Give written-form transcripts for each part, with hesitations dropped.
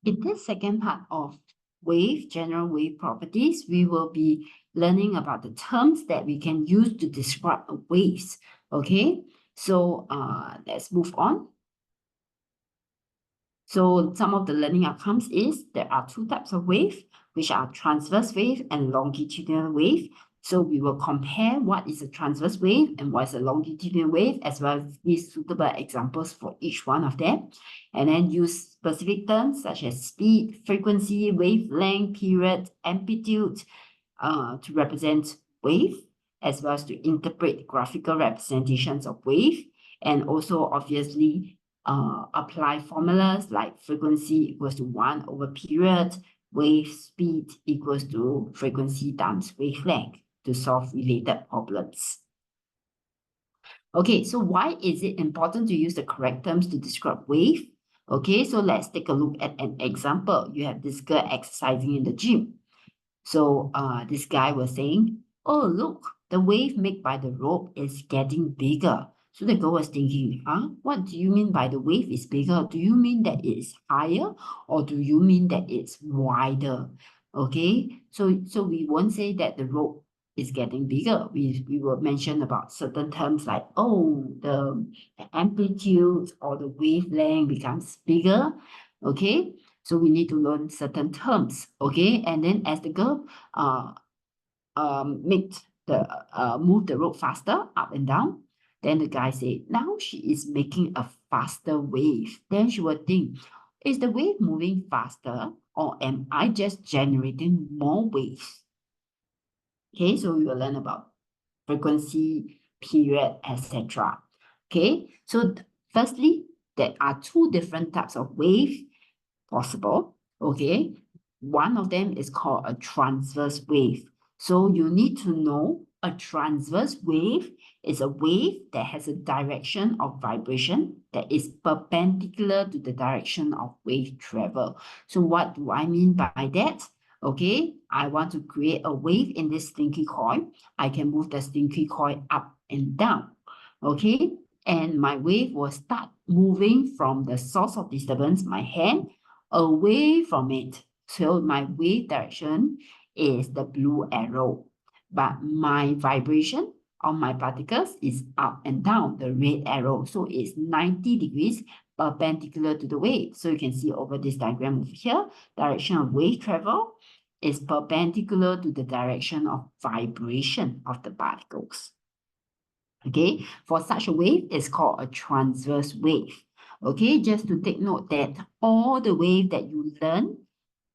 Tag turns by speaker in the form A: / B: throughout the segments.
A: In this second part of general wave properties, we will be learning about the terms that we can use to describe waves. Okay, so let's move on. So some of the learning outcomes is there are two types of wave, which are transverse wave and longitudinal wave. So we will compare what is a transverse wave and what is a longitudinal wave, as well as these suitable examples for each one of them. And then use specific terms such as speed, frequency, wavelength, period, amplitude to represent wave, as well as to interpret graphical representations of wave, and also obviously apply formulas like frequency equals to 1 over period, wave speed equals to frequency times wavelength to solve related problems. Okay, so why is it important to use the correct terms to describe wave? Okay, so let's take a look at an example. You have this girl exercising in the gym. So this guy was saying, oh, look, the wave made by the rope is getting bigger. So the girl was thinking, what do you mean by the wave is bigger? Do you mean that it's higher, or do you mean that it's wider? Okay, so we won't say that the rope is getting bigger. We will mention about certain terms like, oh, the amplitude or the wavelength becomes bigger. Okay, so we need to learn certain terms. Okay, and then as the girl move the rope faster up and down, then the guy said, now she is making a faster wave. Then she would think, is the wave moving faster, or am I just generating more waves? Okay, so we will learn about frequency, period, etc. Okay, so firstly, there are two different types of wave possible. Okay, one of them is called a transverse wave. So you need to know a transverse wave is a wave that has a direction of vibration that is perpendicular to the direction of wave travel. So what do I mean by that? Okay, I want to create a wave in this slinky coil. I can move the slinky coil up and down. Okay, and my wave will start moving from the source of disturbance, my hand, away from it. So my wave direction is the blue arrow, but my vibration on my particles is up and down, the red arrow. So it's 90 degrees perpendicular to the wave. So you can see over this diagram over here, direction of wave travel is perpendicular to the direction of vibration of the particles. Okay, for such a wave, it's called a transverse wave. Okay, just to take note that all the wave that you learn,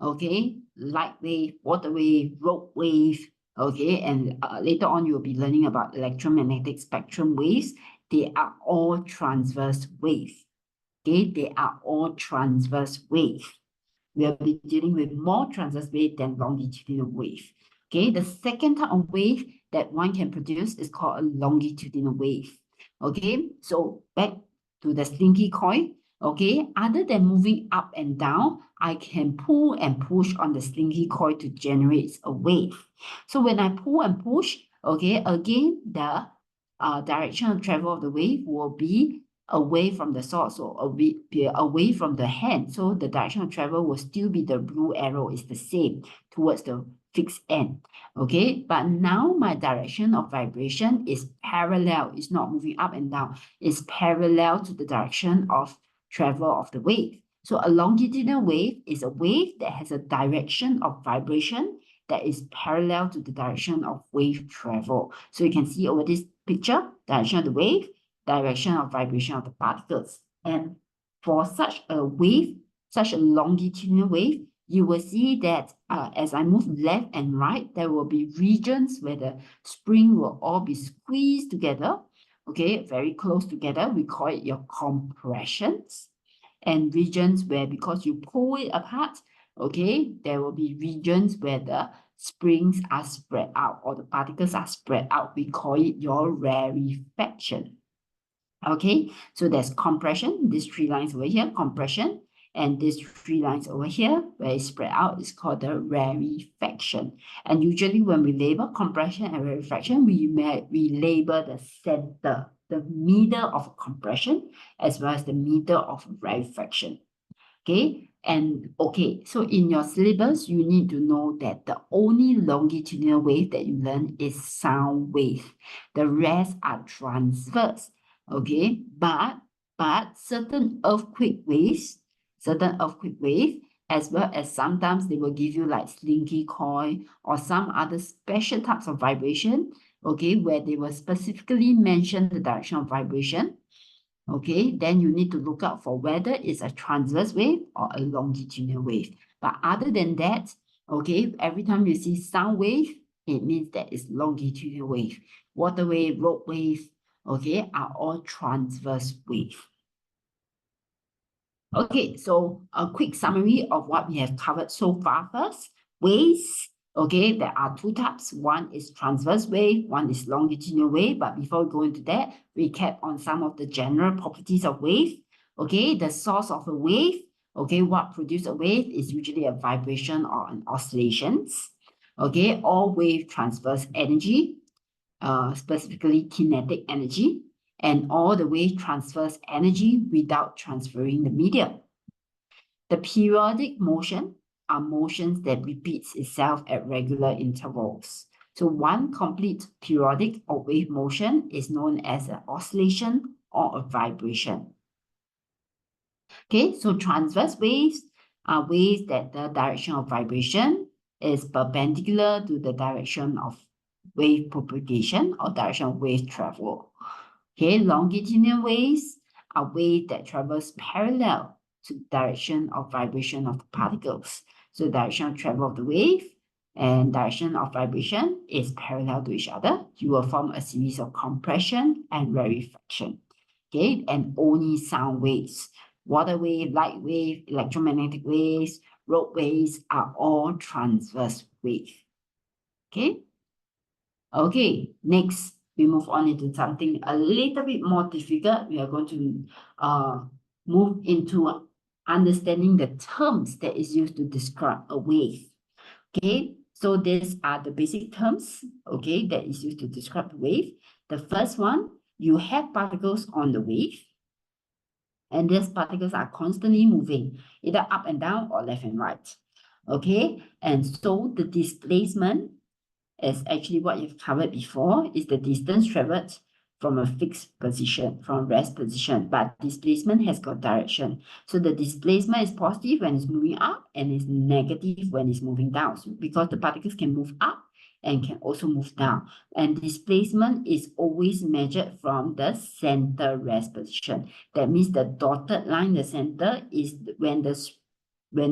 A: okay, light wave, water wave, rope wave, okay, and later on you'll be learning about electromagnetic spectrum waves. They are all transverse waves. Okay, they are all transverse waves. We'll be dealing with more transverse wave than longitudinal wave. Okay, the second type of wave that one can produce is called a longitudinal wave. Okay, so back to the slinky coil. Okay, other than moving up and down, I can pull and push on the slinky coil to generate a wave. So when I pull and push, okay, again, the direction of travel of the wave will be away from the source, or be away from the hand. So the direction of travel will still be the blue arrow, is the same towards the fixed end. Okay, but now my direction of vibration is parallel. It's not moving up and down. It's parallel to the direction of travel of the wave. So a longitudinal wave is a wave that has a direction of vibration that is parallel to the direction of wave travel. So you can see over this picture, direction of the wave, direction of vibration of the particles. And for such a wave, such a longitudinal wave, you will see that as I move left and right, there will be regions where the spring will all be squeezed together, okay, very close together. We call it your compressions. And regions where, because you pull it apart, okay, there will be regions where the springs are spread out, or the particles are spread out. We call it your rarefaction. Okay, so there's compression, these three lines over here, compression, and these three lines over here, where it's spread out, is called the rarefaction. And usually when we label compression and rarefaction, we label the center, the middle of compression, as well as the middle of rarefaction. Okay, And okay, so in your syllabus, you need to know that the only longitudinal wave that you learn is sound wave. The rest are transverse. Okay, but certain earthquake waves, as well as sometimes they will give you like slinky coil or some other special types of vibration, okay, where they will specifically mention the direction of vibration. Okay, then you need to look out for whether it's a transverse wave or a longitudinal wave. But other than that, okay, every time you see sound wave, it means that it's longitudinal wave. Water wave, road wave, okay, are all transverse wave. Okay, so a quick summary of what we have covered so far first. Waves, okay, there are two types. One is transverse wave, one is longitudinal wave. But before we go into that, recap on some of the general properties of wave. Okay, the source of a wave, okay, what produces a wave is usually a vibration or an oscillations. Okay, all wave transverse energy, specifically kinetic energy, and all the wave transfers energy without transferring the medium. The periodic motion are motions that repeats itself at regular intervals. So one complete periodic or wave motion is known as an oscillation or a vibration. Okay, so transverse waves are waves that the direction of vibration is perpendicular to the direction of wave propagation or direction of wave travel. Okay, longitudinal waves are waves that travels parallel to the direction of vibration of the particles. So direction of travel of the wave and direction of vibration is parallel to each other. You will form a series of compression and rarefaction. Okay, and only sound waves, water wave, light wave, electromagnetic waves, road waves are all transverse waves. Okay. Okay, next we move on into something a little bit more difficult. We are going to move into understanding the terms that is used to describe a wave. Okay, so these are the basic terms, okay, that is used to describe the wave. The first one, you have particles on the wave, and these particles are constantly moving, either up and down or left and right. Okay, and so the displacement is actually what you've covered before, is the distance traveled from a fixed position, from rest position, but displacement has got direction. So the displacement is positive when it's moving up and is negative when it's moving down. So because the particles can move up and can also move down. And displacement is always measured from the center rest position. That means the dotted line, the center, is when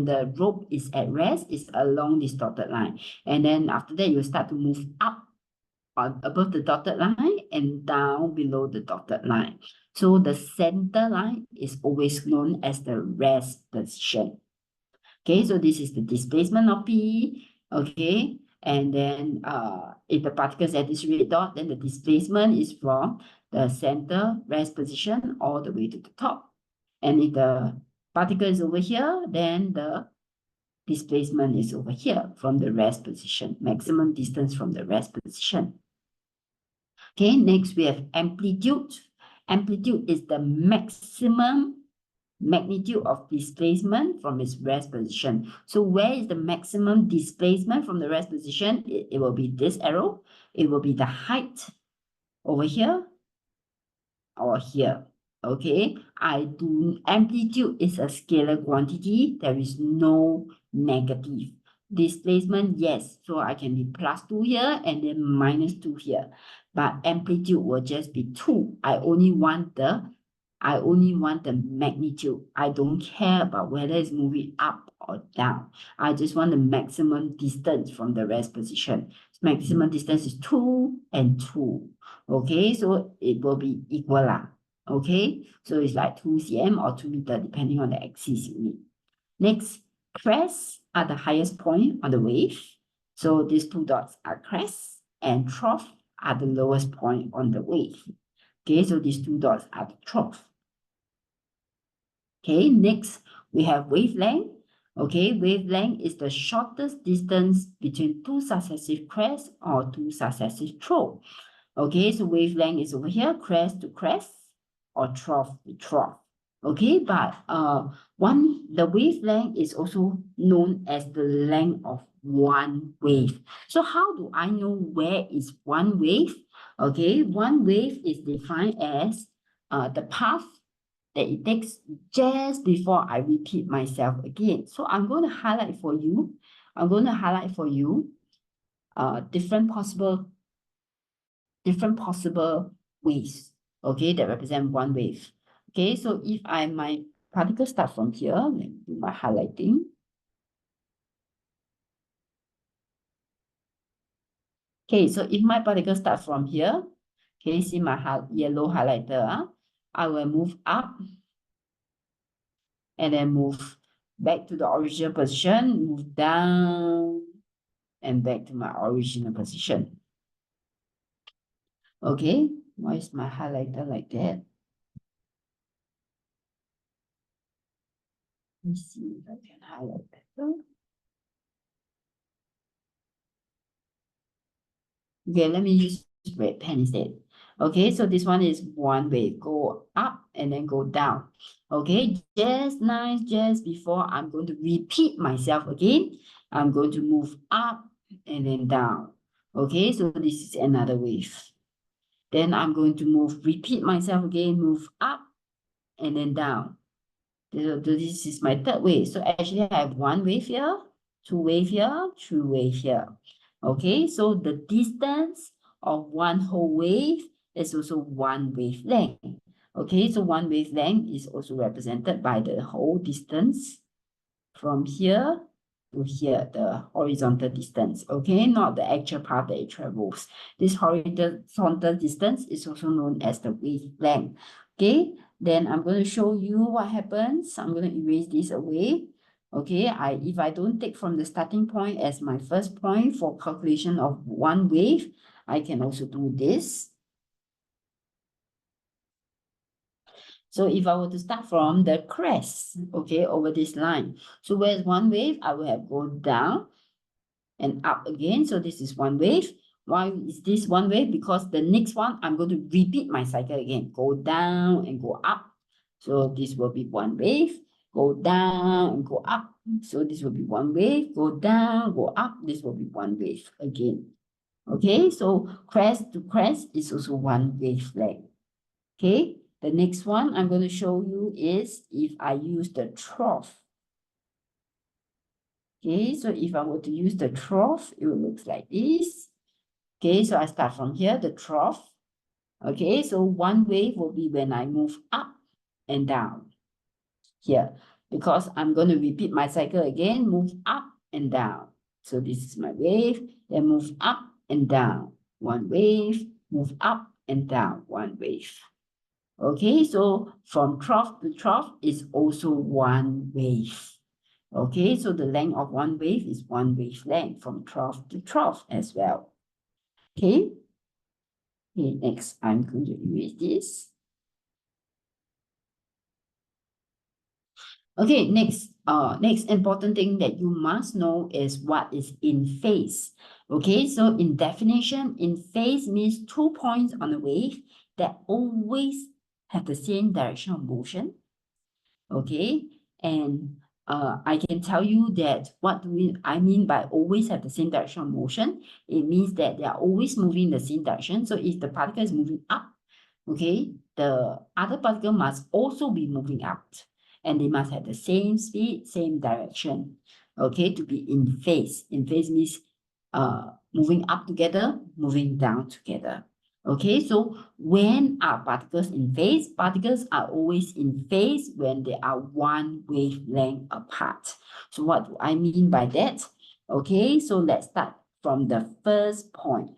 A: the rope is at rest, is along this dotted line. And then after that, you start to move up above the dotted line and down below the dotted line. So the center line is always known as the rest position. Okay, so this is the displacement of P. Okay, and then if the particles at this red dot, then the displacement is from the center rest position all the way to the top. And if the particle is over here, then the displacement is over here from the rest position, maximum distance from the rest position. Okay, next we have amplitude. Amplitude is the maximum magnitude of displacement from its rest position. So where is the maximum displacement from the rest position? It will be this arrow. It will be the height over here or here. Okay, amplitude is a scalar quantity. There is no negative. Displacement, yes. So I can be +2 here and then -2 here. But amplitude will just be 2. I only want the magnitude. I don't care about whether it's moving up or down. I just want the maximum distance from the rest position. Maximum distance is 2 and 2. Okay, so it will be equal lah. Okay, so it's like 2 cm or 2 meter depending on the axis you need. Next, crests are the highest point on the wave. So these two dots are crests, and trough are the lowest point on the wave. Okay, so these two dots are the trough. Okay, next we have wavelength. Okay, wavelength is the shortest distance between two successive crests or two successive trough. Okay, so wavelength is over here, crest to crest or trough to trough. Okay, but the wavelength is also known as the length of one wave. So how do I know where is one wave? Okay, one wave is defined as the path that it takes just before I repeat myself again. So I'm going to highlight for you. I'm going to highlight for you different possible waves, okay, that represent one wave. Okay, so if my particle start from here, let me do my highlighting. Okay, so if my particle start from here, okay, see my yellow highlighter, I will move up and then move back to the original position, move down and back to my original position. Okay, why is my highlighter like that? Let me see if I can highlight better. Okay, let me use red pen instead. Okay, so this one is one wave, go up and then go down. Okay, just nice, just before I'm going to repeat myself again, I'm going to move up and then down. Okay, so this is another wave. Then I'm going to repeat myself again, move up and then down. So this is my third wave. So actually I have one wave here, two wave here, three wave here. Okay, so the distance of one whole wave is also one wavelength. Okay, so one wavelength is also represented by the whole distance from here to here, the horizontal distance. Okay, not the actual path that it travels. This horizontal distance is also known as the wavelength. Okay, then I'm going to show you what happens. I'm going to erase this away. Okay, if I don't take from the starting point as my first point for calculation of one wave, I can also do this. So if I were to start from the crest, okay, over this line. So where's one wave? I will have go down and up again. So this is one wave. Why is this one wave? Because the next one, I'm going to repeat my cycle again. Go down and go up. So this will be one wave. Go down and go up. So this will be one wave. Go down, go up. This will be one wave again. Okay, so crest to crest is also one wavelength. Okay, the next one I'm going to show you is if I use the trough. Okay, so if I were to use the trough, it will look like this. Okay, so I start from here, the trough. Okay, so one wave will be when I move up and down here, because I'm going to repeat my cycle again, move up and down. So this is my wave, then move up and down, one wave, move up and down, one wave. Okay, so from trough to trough is also one wave. Okay, so the length of one wave is one wavelength from trough to trough as well. Okay. Okay, next I'm going to erase this. Okay, next important thing that you must know is what is in phase. Okay, so in definition, in phase means 2 points on a wave that always have the same direction of motion. Okay, and I can tell you that what do I mean by always have the same direction of motion. It means that they are always moving the same direction. So if the particle is moving up, okay, the other particle must also be moving up, and they must have the same speed, same direction, okay, to be in phase. In phase means moving up together, moving down together. Okay, so when are particles in phase? Particles are always in phase when they are one wavelength apart. So what do I mean by that? Okay, so let's start from the first point.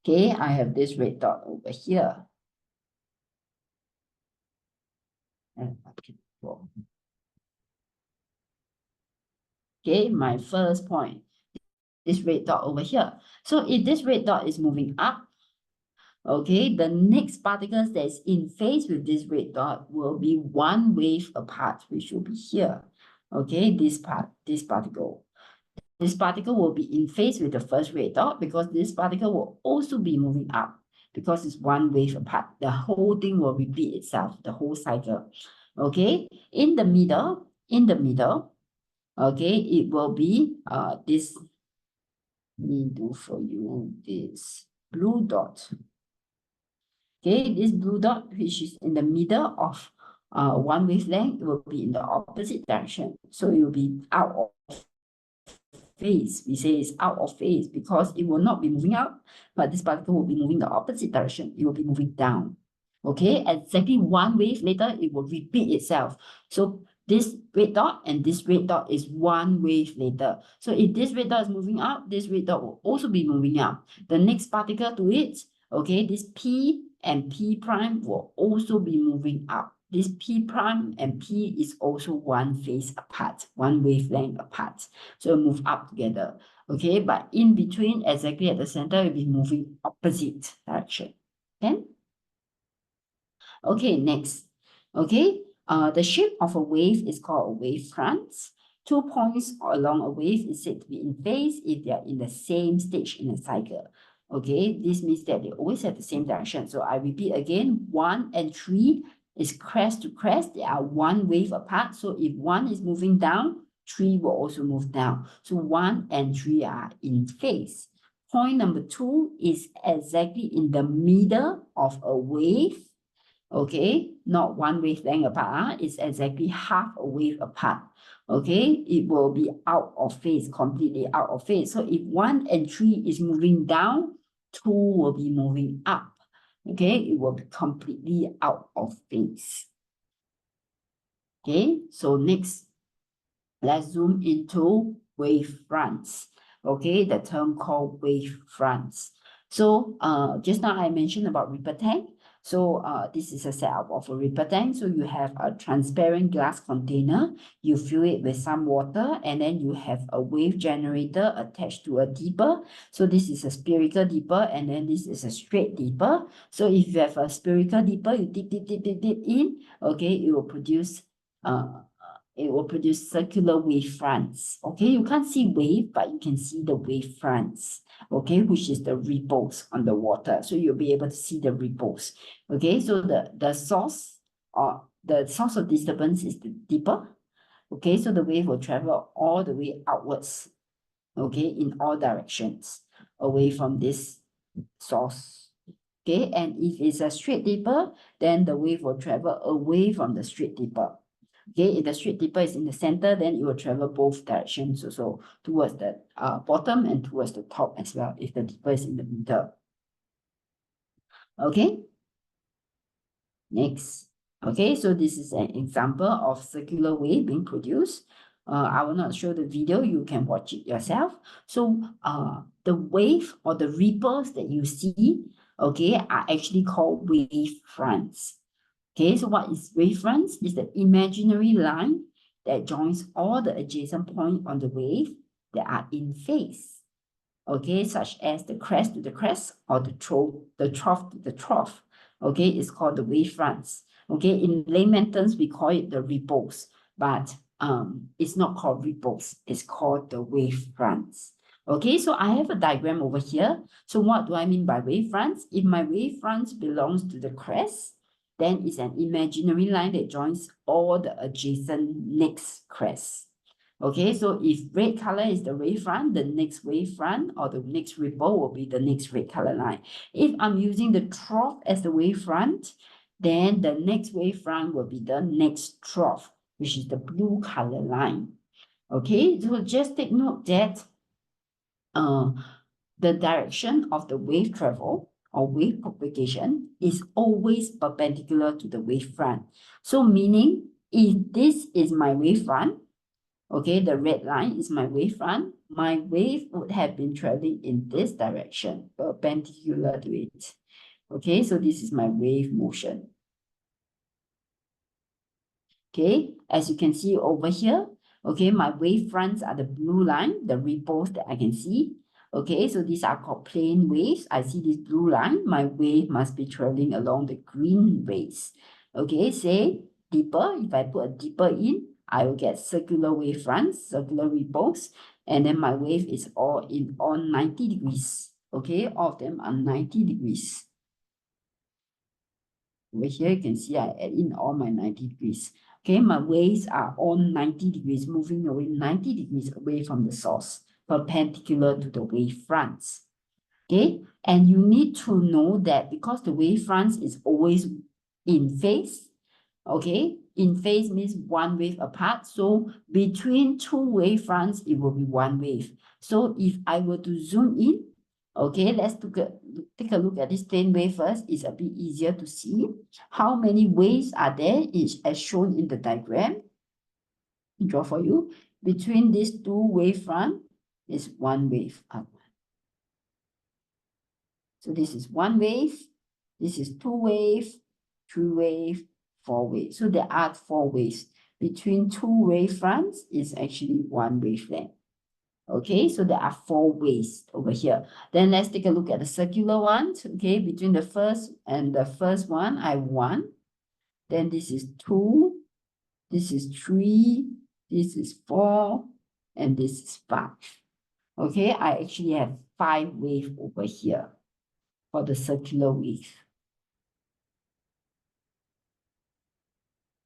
A: Okay, I have this red dot over here. Okay, my first point, this red dot over here. So if this red dot is moving up, okay, the next particles that's in phase with this red dot will be one wave apart, which will be here. Okay, this particle. This particle will be in phase with the first red dot because this particle will also be moving up. because it's one wave apart. The whole thing will repeat itself, the whole cycle. Okay, in the middle, okay, it will be this. Let me do for you this blue dot. Okay, this blue dot, which is in the middle of one wavelength, it will be in the opposite direction. So it will be out of phase. We say it's out of phase because it will not be moving out, but this particle will be moving the opposite direction. It will be moving down. Okay, exactly one wave later, it will repeat itself. So this red dot and this red dot is one wave later. So if this red dot is moving up, this red dot will also be moving up. The next particle to it, okay, this P and P prime will also be moving up. This P prime and P is also one phase apart, one wavelength apart. So move up together. Okay, but in between, exactly at the center, it will be moving opposite direction. Okay? Okay, next. Okay, the shape of a wave is called a wavefront. 2 points along a wave is said to be in phase if they are in the same stage in a cycle. Okay, this means that they always have the same direction. So I repeat again, 1 and 3 is crest to crest. They are one wave apart. So if 1 is moving down, 3 will also move down. So 1 and 3 are in phase. Point number 2 is exactly in the middle of a wave. Okay, not one wavelength apart, it's exactly half a wave apart. Okay, it will be out of phase, completely out of phase. So if 1 and 3 is moving down, 2 will be moving up. Okay, it will be completely out of phase. Okay, so next, let's zoom into wave fronts. Okay, the term called wave fronts. So just now I mentioned about Ripper tank. So this is a setup of a Ripper tank. So you have a transparent glass container, you fill it with some water, and then you have a wave generator attached to a dipper. So this is a spherical dipper, and then this is a straight dipper. So if you have a spherical dipper, you dip in, okay, it will produce circular wave fronts. Okay, you can't see wave, but you can see the wave fronts. Okay, which is the ripples on the water. So you'll be able to see the ripples. Okay, so the source of disturbance is the dipper. Okay, so the wave will travel all the way outwards. Okay, in all directions away from this source. Okay, and if it's a straight dipper, then the wave will travel away from the straight dipper. Okay, if the straight dipper is in the center, then it will travel both directions, so towards the bottom and towards the top as well, if the dipper is in the middle. Okay, next. Okay, so this is an example of circular wave being produced. I will not show the video, you can watch it yourself. So the wave or the ripples that you see, okay, are actually called wave fronts. Okay, so what is wavefront? Is the imaginary line that joins all the adjacent points on the wave that are in phase. Okay, such as the crest to the crest or the trough to the trough. Okay, it's called the wavefronts. Okay, in layman terms, we call it the ripples, but it's not called ripples, it's called the wavefronts. Okay, so I have a diagram over here. So what do I mean by wavefronts? If my wavefront belongs to the crest, then it's an imaginary line that joins all the adjacent next crests. Okay, so if red color is the wavefront, the next wavefront or the next ripple will be the next red color line. If I'm using the trough as the wavefront, then the next wavefront will be the next trough, which is the blue color line. Okay, so just take note that the direction of the wave travel or wave propagation is always perpendicular to the wavefront. So meaning, if this is my wavefront, okay, the red line is my wavefront, my wave would have been traveling in this direction, perpendicular to it. Okay, so this is my wave motion. Okay, as you can see over here, okay, my wavefronts are the blue line, the ripples that I can see. Okay, so these are called plane waves. I see this blue line, my wave must be traveling along the green waves. Okay, say dipper, if I put a dipper in, I will get circular wavefronts, circular ripples, and then my wave is all 90 degrees. Okay, all of them are 90 degrees. Over here, you can see I add in all my 90 degrees. Okay, my waves are all 90 degrees, moving away 90 degrees away from the source, perpendicular to the wave fronts. Okay, and you need to know that because the wave fronts is always in phase, okay, in phase means one wave apart. So between two wave fronts, it will be one wave. So if I were to zoom in, okay, let's take a look at this plane wave first. It's a bit easier to see. How many waves are there is as shown in the diagram. Draw for you. Between these two wave front is one wave. So this is one wave, this is two wave, three wave, four wave. So there are four waves. Between two wave fronts is actually one wavelength. Okay, so there are four waves over here. Then let's take a look at the circular ones. Okay, between the first and the first one, I have one. Then this is two, this is three, this is four, and this is five. Okay, I actually have five waves over here for the circular wave.